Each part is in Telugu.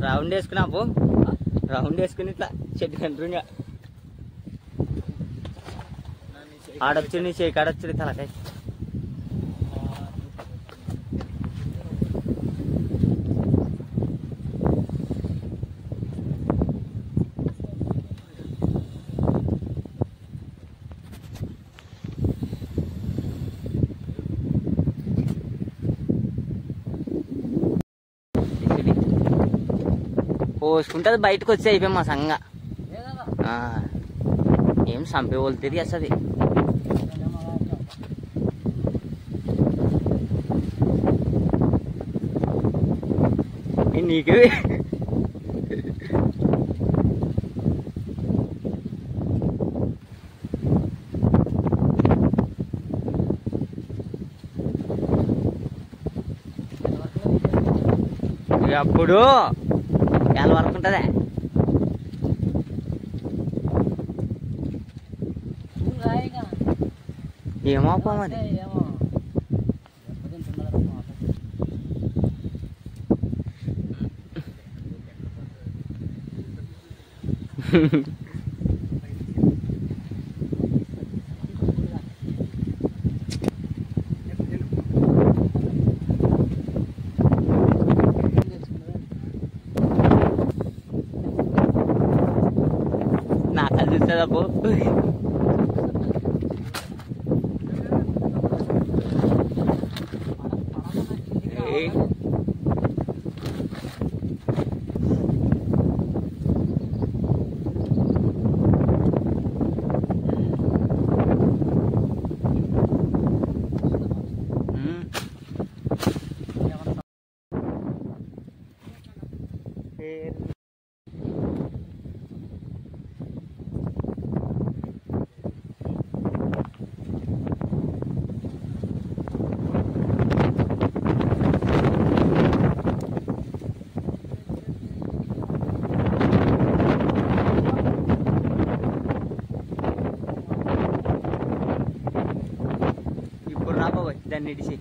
రౌండ్ వేసుకున్నాపు, రౌండ్ వేసుకుని ఇట్లా చెట్టు కంటుగా ఆడొచ్చు, నీ చేయి కాడొచ్చు తలకాయ. పోసుకుంటే అది బయటకు వచ్చి అయిపోయాం మా సంగ. ఏం చంపే వాళ్ళు తిరిగేస్తుంది. నీకు అప్పుడు చాలా వరకు ఉంటుందా? ఏమో మరి నాకు చూస్తుంది అప్పు. దాన్ని ఇడిసి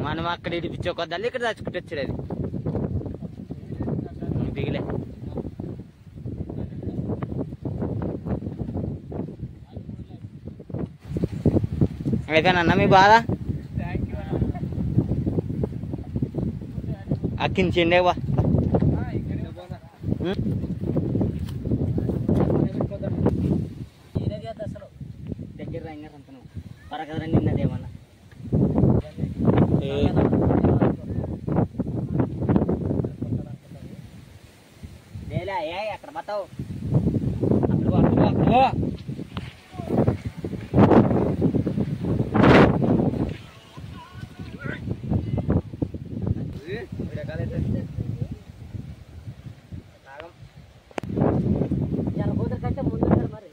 మనం అక్కడ ఇడిపించొద్దాలి, ఇక్కడ దాచుకుంటూ వచ్చాడు. అది దిగలే. అయితేనన్నా మీ బాధ అక్కించిండే బా. దగ్గర రంగా పరకదరా నిన్నదేమన్నా అక్కడ బతావు కంటే ముందు మరి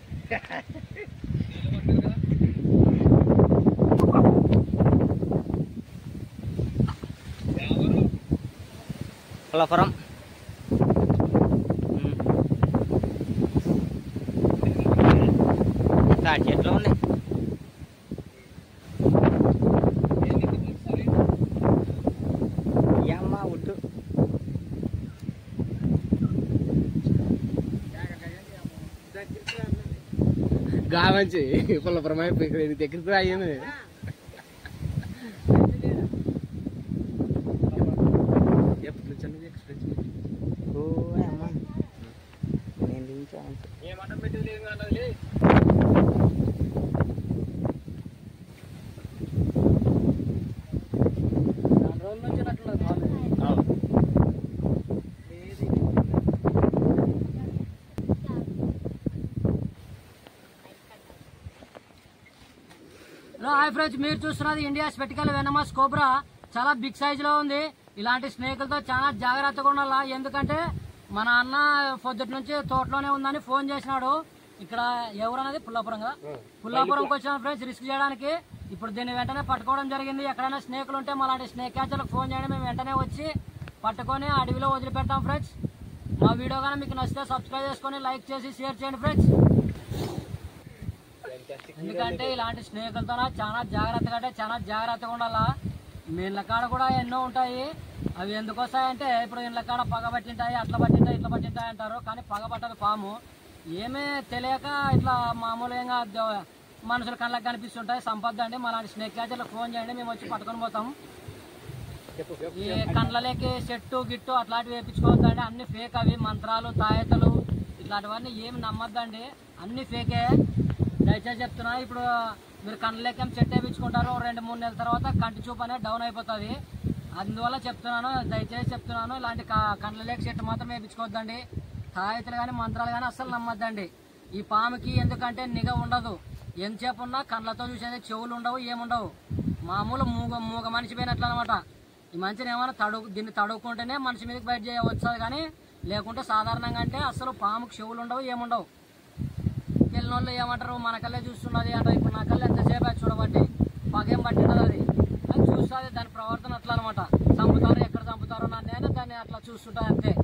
పుల్లపురం తాటి చెట్లు ఉన్నాయి. అమ్మ ఉడ్డు గావంచి పుల్లపురం అయిపోయి దగ్గరికి అయ్యింది. హాయ్ ఫ్రెండ్స్, మీరు చూస్తున్నది ఇండియా స్పెటికల్ వెనమస్ కోబ్రా. చాలా బిగ్ సైజ్ లో ఉంది. ఇలాంటి స్నేకులతో చాలా జాగ్రత్తగా ఉండాలా. ఎందుకంటే మన అన్న పొద్దుటి నుంచి తోటలోనే ఉందని ఫోన్ చేసినాడు. ఇక్కడ ఎవరన్నది పుల్లాపురంగా పుల్లాపురంకి వచ్చిన ఫ్రెండ్స్ రిస్క్ చేయడానికి. ఇప్పుడు దీన్ని వెంటనే పట్టుకోవడం జరిగింది. ఎక్కడైనా స్నేకులు ఉంటే అలాంటి స్నేక్ క్యాచర్లకు ఫోన్ చేయండి, మేము వెంటనే వచ్చి పట్టుకొని అడవిలో వదిలిపెడతాం ఫ్రెండ్స్. మా వీడియో కానీ మీకు నచ్చితే సబ్స్క్రైబ్ చేసుకొని లైక్ చేసి షేర్ చేయండి ఫ్రెండ్స్. ఎందుకంటే ఇలాంటి స్నేహితులతో చాలా జాగ్రత్తగా అంటే చాలా జాగ్రత్తగా ఉండాలా. మీ ఇళ్ళ కాడ కూడా ఎన్నో ఉంటాయి. అవి ఎందుకు వస్తాయంటే ఇప్పుడు ఇళ్ళ కాడ పగ పట్టింటాయి, అట్లా పట్టింటాయి, ఇట్లా పట్టింటాయి అంటారు. కానీ పగ పట్టదు పాము. ఏమీ తెలియక ఇట్లా మామూలుగా మనుషుల కళ్ళకి కనిపిస్తుంటాయి. సంపద్దండి అలాంటి స్నేక్ క్యాచర్లకు ఫోన్ చేయండి, మేము వచ్చి పట్టుకొని పోతాం. ఈ కండ్లలోకి చెట్టు గిట్టు అట్లాంటివి వేయించుకోవద్దండి. అన్ని ఫేక్. అవి మంత్రాలు తాయతలు ఇట్లాంటివన్నీ ఏమి నమ్మద్దండి, అన్ని ఫేకే. దయచేసి చెప్తున్నా, ఇప్పుడు మీరు కండ్లకేం చెట్టు వేయించుకుంటారు, 2-3 నెలల తర్వాత కంటి చూపు అనేది డౌన్ అయిపోతుంది. అందువల్ల చెప్తున్నాను, దయచేసి చెప్తున్నాను, ఇలాంటి కండ్లలేక చెట్టు మాత్రం వేయించుకోవద్దండి. తాయతులు కానీ మంత్రాలు కానీ అస్సలు నమ్మద్దండి. ఈ పాముకి ఎందుకంటే నిఘ ఉండదు. ఎంతసేపు ఉన్నా కండ్లతో చూసేది, చెవులు ఉండవు, ఏముండవు. మామూలు మూగ మనిషి పోయినట్లు అనమాట. ఈ మనిషిని ఏమైనా దీన్ని తడుకుంటేనే మనిషి మీదకి బయట చేయవచ్చు, కానీ లేకుంటే సాధారణంగా అంటే అసలు పాముకి చెవులు ఉండవు, ఏముండవు. తెలియనోళ్ళు ఏమంటారు, మన కళ్ళే చూస్తున్నది అంటారు. ఇప్పుడు నా కళ్ళు ఎంతసేపు అది చూడబట్టి పగేం పట్టినది అది చూస్తుంది. దాని ప్రవర్తన అట్లా అనమాట. చంపుతారు, ఎక్కడ చంపుతారో నేను దాన్ని అట్లా చూస్తుంటా అంతే.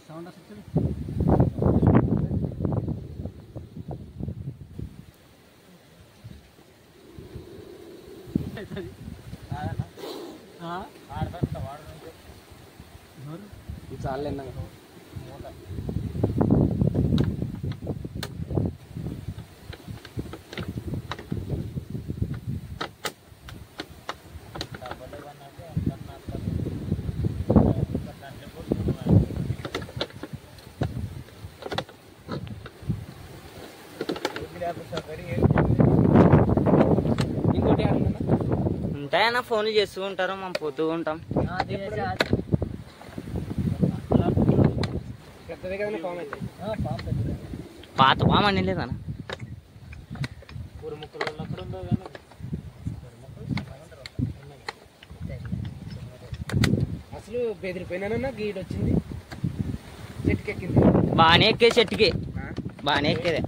సౌండ్ వస్తుంది. చాలే ఉంటాయన్నా, ఫోన్లు చేస్తూ ఉంటారు, మనం పోతూ ఉంటాం. పాత పాము అని లేదన్నా. అసలు బెదిరిపోయినా గీడ్ వచ్చింది, చెట్టుకి ఎక్కింది. బాగానే ఎక్కే చెట్టుకి, బాగానే ఎక్కేదే.